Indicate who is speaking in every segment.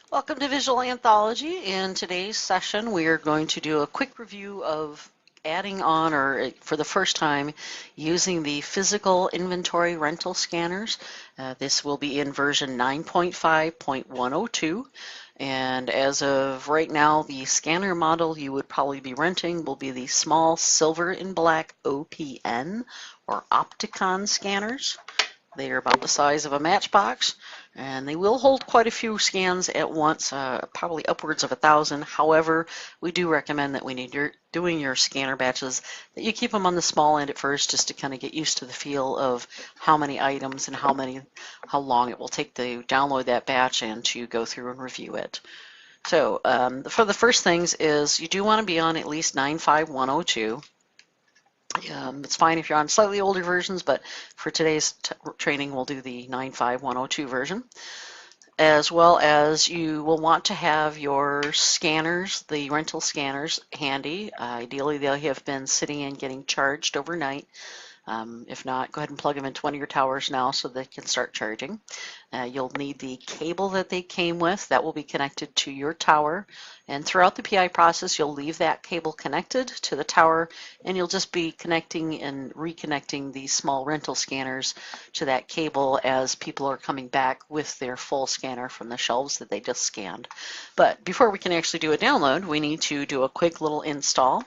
Speaker 1: Welcome to Visual Anthology. In today's session, we are going to do a quick review of adding on, or for the first time, using the physical inventory rental scanners. This will be in version 9.5.102. And as of right now, the scanner model you would probably be renting will be the small silver and black OPN or Opticon scanners. They are about the size of a matchbox, and they will hold quite a few scans at once, probably upwards of 1,000. However, we do recommend that when you're doing your scanner batches, that you keep them on the small end at first, just to kind of get used to the feel of how many items and how long it will take to download that batch and to go through and review it. So for the first things is you do want to be on at least 95102. It's fine if you're on slightly older versions, but for today's training, we'll do the 95102 version. As well as you will want to have your scanners, the rental scanners, handy. Ideally, they have been sitting and getting charged overnight. If not, go ahead and plug them into one of your towers now so they can start charging. You'll need the cable that they came with. That will be connected to your tower. And throughout the PI process, you'll leave that cable connected to the tower, and you'll just be connecting and reconnecting these small rental scanners to that cable as people are coming back with their full scanner from the shelves that they just scanned. But before we can actually do a download, we need to do a quick little install.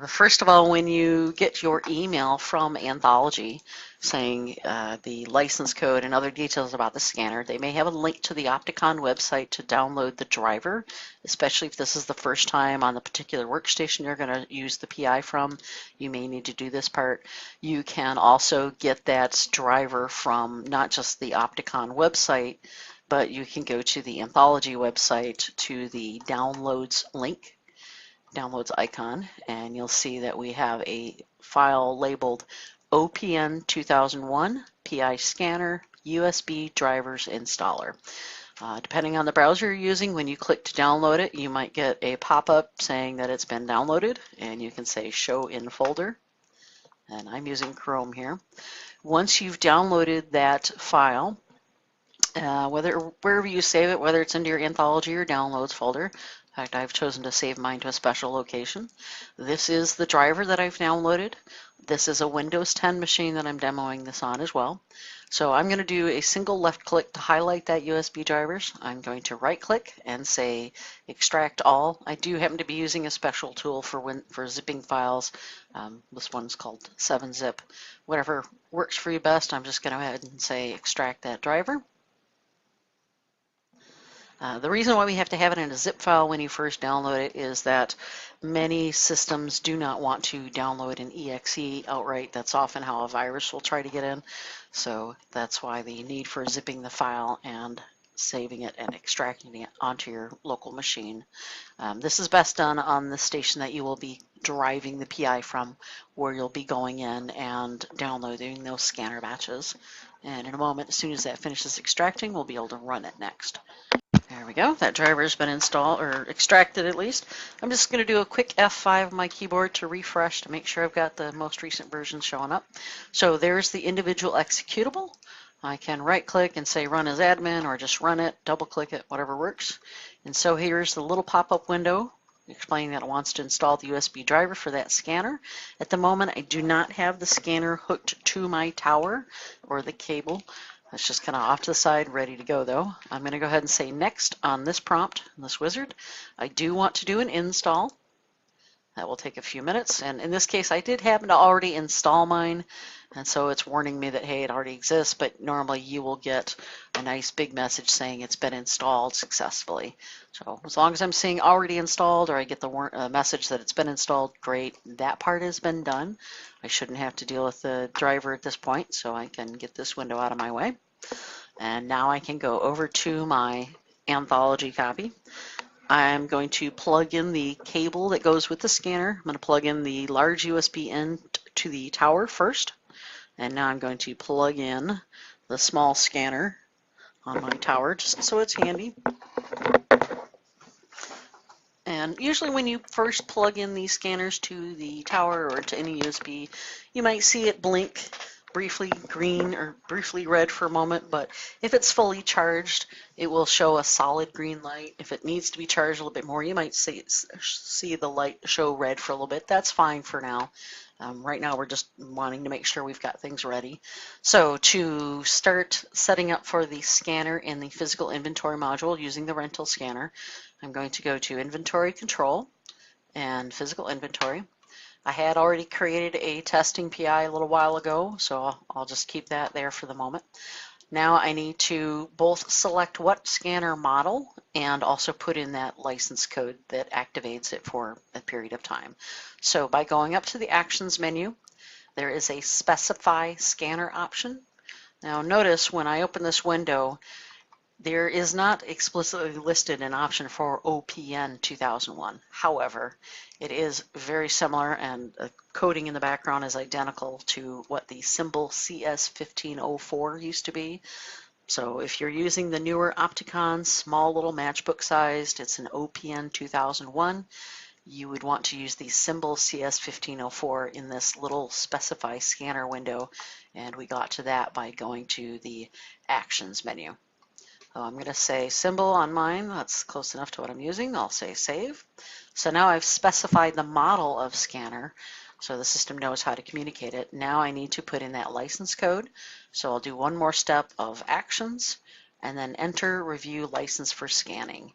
Speaker 1: First of all, when you get your email from Anthology saying the license code and other details about the scanner, they may have a link to the Opticon website to download the driver, especially if this is the first time on the particular workstation you're going to use the PI from. You may need to do this part. You can also get that driver from not just the Opticon website, but you can go to the Anthology website to the downloads link, downloads icon, and you'll see that we have a file labeled OPN2001 PI scanner USB drivers installer. Depending on the browser you're using, when you click to download it, you might get a pop-up saying that it's been downloaded, and you can say show in folder, and I'm using Chrome here. Once you've downloaded that file, wherever you save it, whether it's into your Anthology or downloads folder. In fact, I've chosen to save mine to a special location. This is the driver that I've downloaded. This is a Windows 10 machine that I'm demoing this on as well. So I'm going to do a single left click to highlight that USB drivers. I'm going to right click and say extract all. I do happen to be using a special tool for zipping files. This one's called 7-zip. Whatever works for you best, I'm just going to go ahead and say extract that driver. The reason why we have to have it in a zip file when you first download it is that many systems do not want to download an exe outright. That's often how a virus will try to get in. So that's why the need for zipping the file and saving it and extracting it onto your local machine. This is best done on the station that you will be driving the PI from, where you'll be going in and downloading those scanner batches. And in a moment, as soon as that finishes extracting, we'll be able to run it next. There we go. That driver has been installed, or extracted at least. I'm just going to do a quick F5 on my keyboard to refresh to make sure I've got the most recent version showing up. So there's the individual executable. I can right click and say run as admin, or just run it, double click it, whatever works. And so here's the little pop-up window explaining that it wants to install the USB driver for that scanner. At the moment, I do not have the scanner hooked to my tower or the cable. It's just kind of off to the side, ready to go though. I'm going to go ahead and say next on this prompt, this wizard. I do want to do an install. That will take a few minutes, and in this case I did happen to already install mine, and so it's warning me that, hey, it already exists, but normally you will get a nice big message saying it's been installed successfully. So as long as I'm seeing already installed, or I get the message that it's been installed, great, that part has been done. I shouldn't have to deal with the driver at this point, so I can get this window out of my way. And now I can go over to my Anthology copy. I'm going to plug in the cable that goes with the scanner. I'm going to plug in the large USB in to the tower first. And now I'm going to plug in the small scanner on my tower, just so it's handy. And usually when you first plug in these scanners to the tower or to any USB, you might see it blink briefly green or briefly red for a moment, but if it's fully charged, it will show a solid green light. If it needs to be charged a little bit more, you might see the light show red for a little bit. That's fine for now. Right now we're just wanting to make sure we've got things ready. So to start setting up for the scanner in the physical inventory module using the rental scanner, I'm going to go to Inventory Control and Physical Inventory. I had already created a testing PI a little while ago, so I'll just keep that there for the moment. Now I need to both select what scanner model and also put in that license code that activates it for a period of time. So by going up to the Actions menu, there is a Specify Scanner option. Now notice when I open this window, there is not explicitly listed an option for OPN2001. However, it is very similar, and the coding in the background is identical to what the symbol CS1504 used to be. So if you're using the newer Opticon, small little matchbook sized, it's an OPN2001, you would want to use the symbol CS1504 in this little specify scanner window, and we got to that by going to the Actions menu. So I'm going to say symbol on mine, that's close enough to what I'm using. I'll say save. So now I've specified the model of scanner, so the system knows how to communicate it. Now I need to put in that license code. So I'll do one more step of Actions and then enter review license for scanning.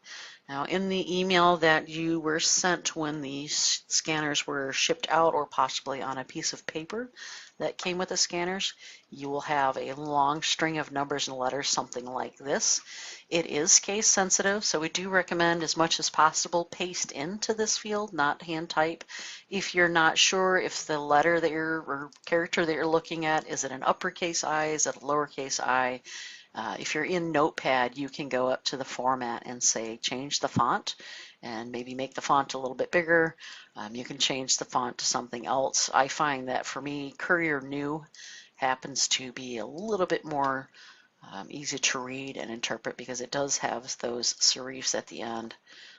Speaker 1: Now in the email that you were sent when the scanners were shipped out, or possibly on a piece of paper that came with the scanners, you will have a long string of numbers and letters, something like this. It is case sensitive, so we do recommend as much as possible paste into this field, not hand type. If you're not sure if the letter that or character that you're looking at, is it an uppercase I, is it a lowercase I? If you're in Notepad, you can go up to the format and say change the font and maybe make the font a little bit bigger. You can change the font to something else. I find that for me, Courier New happens to be a little bit more easy to read and interpret because it does have those serifs at the end.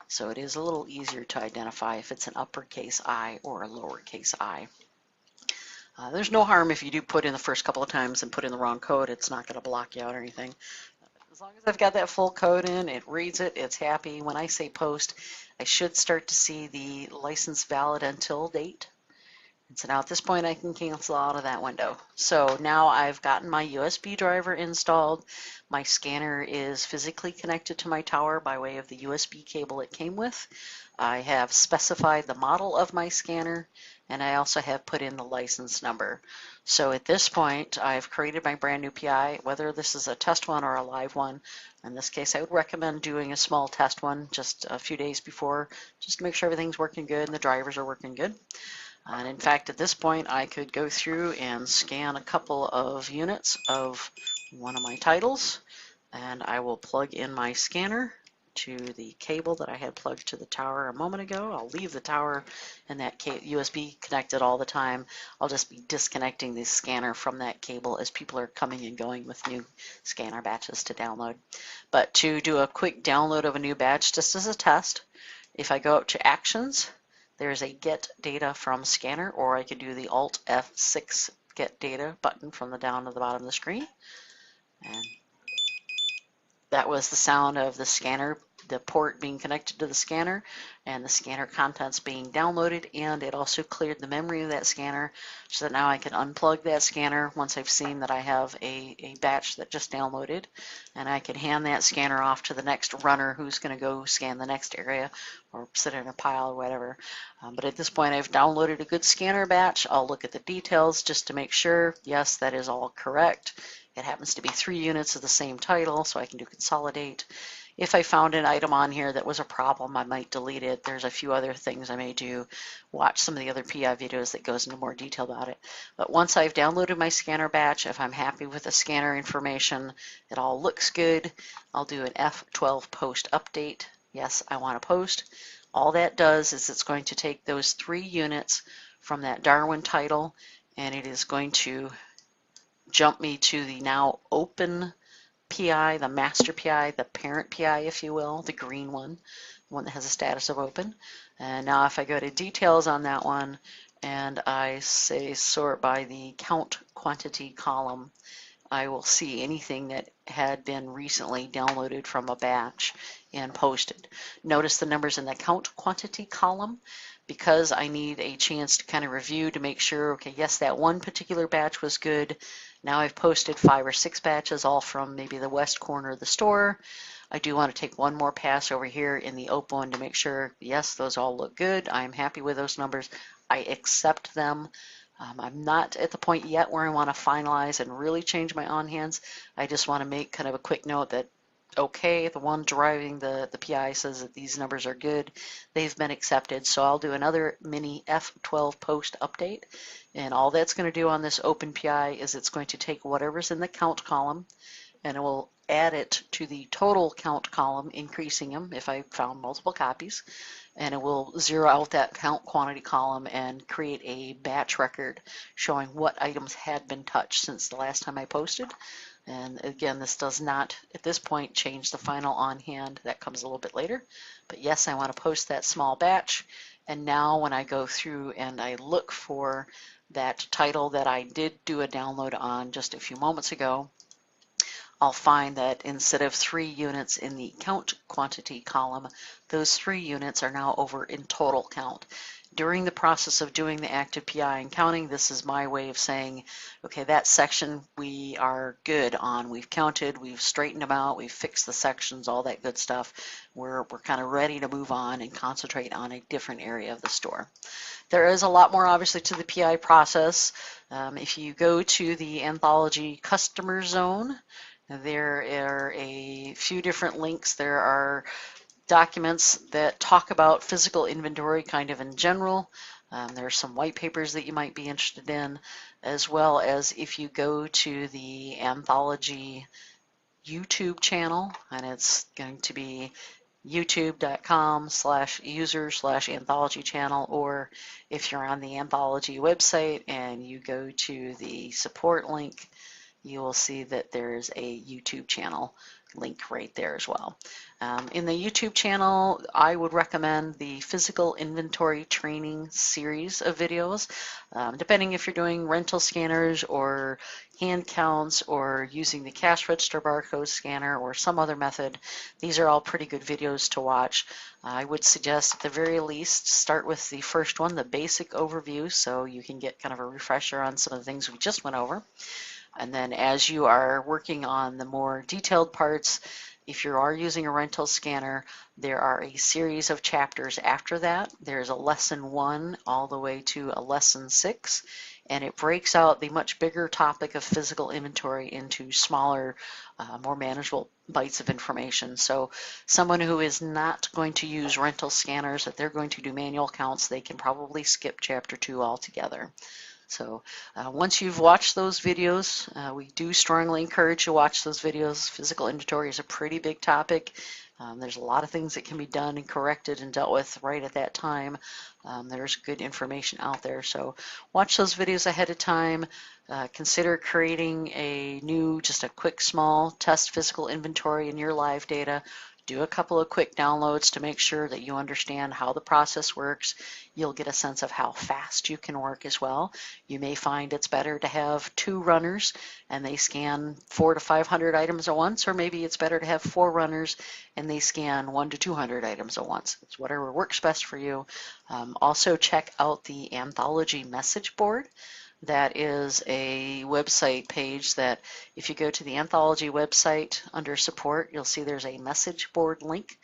Speaker 1: So it is a little easier to identify if it's an uppercase I or a lowercase I. There's no harm if you do put in the first couple of times and put in the wrong code. It's not going to block you out or anything. As long as I've got that full code in, it reads it, it's happy. When I say post, I should start to see the license valid until date. And so now at this point I can cancel out of that window. So now I've gotten my USB driver installed. My scanner is physically connected to my tower by way of the USB cable it came with. I have specified the model of my scanner, and I also have put in the license number. So at this point I've created my brand new PI, whether this is a test one or a live one. In this case I would recommend doing a small test one just a few days before, just to make sure everything's working good and the drivers are working good. And in fact, at this point, I could go through and scan a couple of units of one of my titles, and I will plug in my scanner to the cable that I had plugged to the tower a moment ago. I'll leave the tower and that USB connected all the time. I'll just be disconnecting the scanner from that cable as people are coming and going with new scanner batches to download. But to do a quick download of a new batch, just as a test, if I go up to Actions, there's a Get Data from Scanner, or I could do the Alt F6 Get Data button from the down to the bottom of the screen. And that was the sound of the scanner, the port being connected to the scanner, and the scanner contents being downloaded, and it also cleared the memory of that scanner so that now I can unplug that scanner once I've seen that I have a batch that just downloaded, and I can hand that scanner off to the next runner who's going to go scan the next area or sit in a pile or whatever. But at this point I've downloaded a good scanner batch. I'll look at the details just to make sure, yes, that is all correct. It happens to be 3 units of the same title, so I can do consolidate. If I found an item on here that was a problem, I might delete it. There's a few other things I may do. Watch some of the other PI videos that goes into more detail about it. But once I've downloaded my scanner batch, if I'm happy with the scanner information, it all looks good, I'll do an F12 post update. Yes, I want to post. All that does is it's going to take those 3 units from that Darwin title, and it is going to jump me to the now open PI, the master PI, the parent PI, if you will, the green one, the one that has a status of open. And now if I go to details on that one, and I say sort by the count quantity column, I will see anything that had been recently downloaded from a batch and posted. Notice the numbers in the count quantity column because I need a chance to kind of review to make sure, okay, yes, that one particular batch was good. Now I've posted 5 or 6 batches, all from maybe the west corner of the store. I do want to take one more pass over here in the OPN one to make sure, yes, those all look good. I'm happy with those numbers. I accept them. I'm not at the point yet where I want to finalize and really change my on-hands. I just want to make kind of a quick note that, okay, the one driving the PI says that these numbers are good. They've been accepted. So I'll do another mini F12 post update. And all that's going to do on this open PI is it's going to take whatever's in the count column and it will add it to the total count column, increasing them if I found multiple copies. And it will zero out that count quantity column and create a batch record showing what items had been touched since the last time I posted. And again, this does not, at this point, change the final on hand. That comes a little bit later. But yes, I want to post that small batch. And now when I go through and I look for that title that I did do a download on just a few moments ago, I'll find that instead of 3 units in the count quantity column, those 3 units are now over in total count. During the process of doing the active PI and counting, this is my way of saying, okay, that section we are good on. We've counted, we've straightened them out, we've fixed the sections, all that good stuff. We're kind of ready to move on and concentrate on a different area of the store. There is a lot more, obviously, to the PI process. If you go to the Anthology customer zone, there are a few different links. There are documents that talk about physical inventory kind of in general. There are some white papers that you might be interested in, as well as if you go to the Anthology YouTube channel, and it's going to be youtube.com/user/anthology channel, or if you're on the Anthology website and you go to the support link, you will see that there's a YouTube channel link right there as well. In the YouTube channel, I would recommend the physical inventory training series of videos. Depending if you're doing rental scanners or hand counts or using the cash register barcode scanner or some other method, these are all pretty good videos to watch. I would suggest at the very least start with the first one, the basic overview, so you can get kind of a refresher on some of the things we just went over. And then as you are working on the more detailed parts, if you are using a rental scanner, there are a series of chapters after that. There's a lesson 1 all the way to a lesson 6, and it breaks out the much bigger topic of physical inventory into smaller, more manageable bites of information. So someone who is not going to use rental scanners, that they're going to do manual counts, they can probably skip chapter 2 altogether. So once you've watched those videos, we do strongly encourage you to watch those videos. Physical inventory is a pretty big topic. There's a lot of things that can be done and corrected and dealt with right at that time. There's good information out there. So watch those videos ahead of time. Consider creating a new, just a quick small test physical inventory in your live data. Do a couple of quick downloads to make sure that you understand how the process works. You'll get a sense of how fast you can work as well. You may find it's better to have 2 runners and they scan 400 to 500 items at once, or maybe it's better to have 4 runners and they scan 100 to 200 items at once. It's whatever works best for you. Also check out the Anthology message board. That is a website page that if you go to the Anthology website under support, you'll see there's a message board link.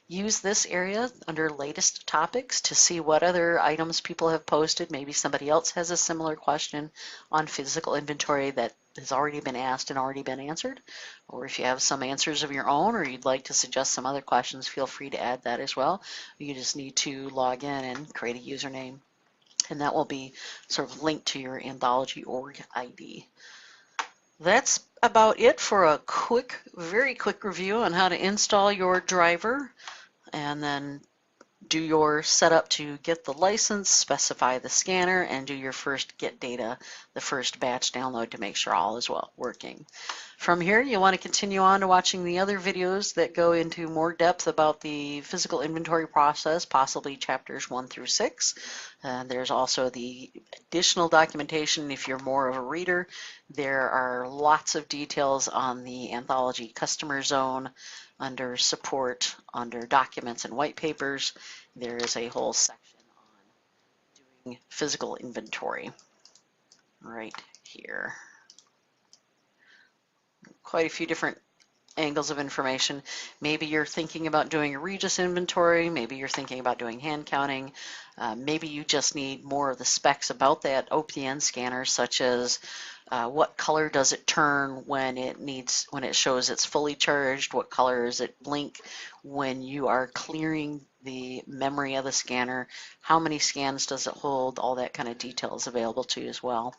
Speaker 1: Use this area under latest topics to see what other items people have posted. Maybe somebody else has a similar question on physical inventory that has already been asked and already been answered. Or if you have some answers of your own or you'd like to suggest some other questions, feel free to add that as well. You just need to log in and create a username, and that will be sort of linked to your Anthology org ID. That's about it for a very quick review on how to install your driver and then do your setup to get the license, specify the scanner, and do your first get data, the first batch download to make sure all is well working. From here, you want to continue on to watching the other videos that go into more depth about the physical inventory process, possibly chapters 1 through 6. There's also the additional documentation if you're more of a reader. There are lots of details on the Anthology customer zone under support, under documents and white papers. There is a whole section on doing physical inventory right here. Quite a few different angles of information. Maybe you're thinking about doing a Regis inventory, maybe you're thinking about doing hand counting, maybe you just need more of the specs about that OPN scanner, such as what color does it turn when it shows it's fully charged, what color does it blink when you are clearing the memory of the scanner, how many scans does it hold, all that kind of detail is available to you as well.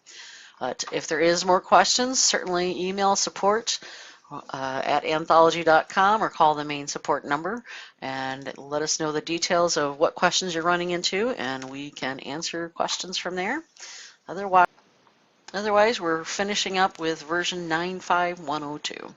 Speaker 1: But if there is more questions, certainly email support at anthology.com or call the main support number and let us know the details of what questions you're running into, and we can answer questions from there. Otherwise, we're finishing up with version 95102.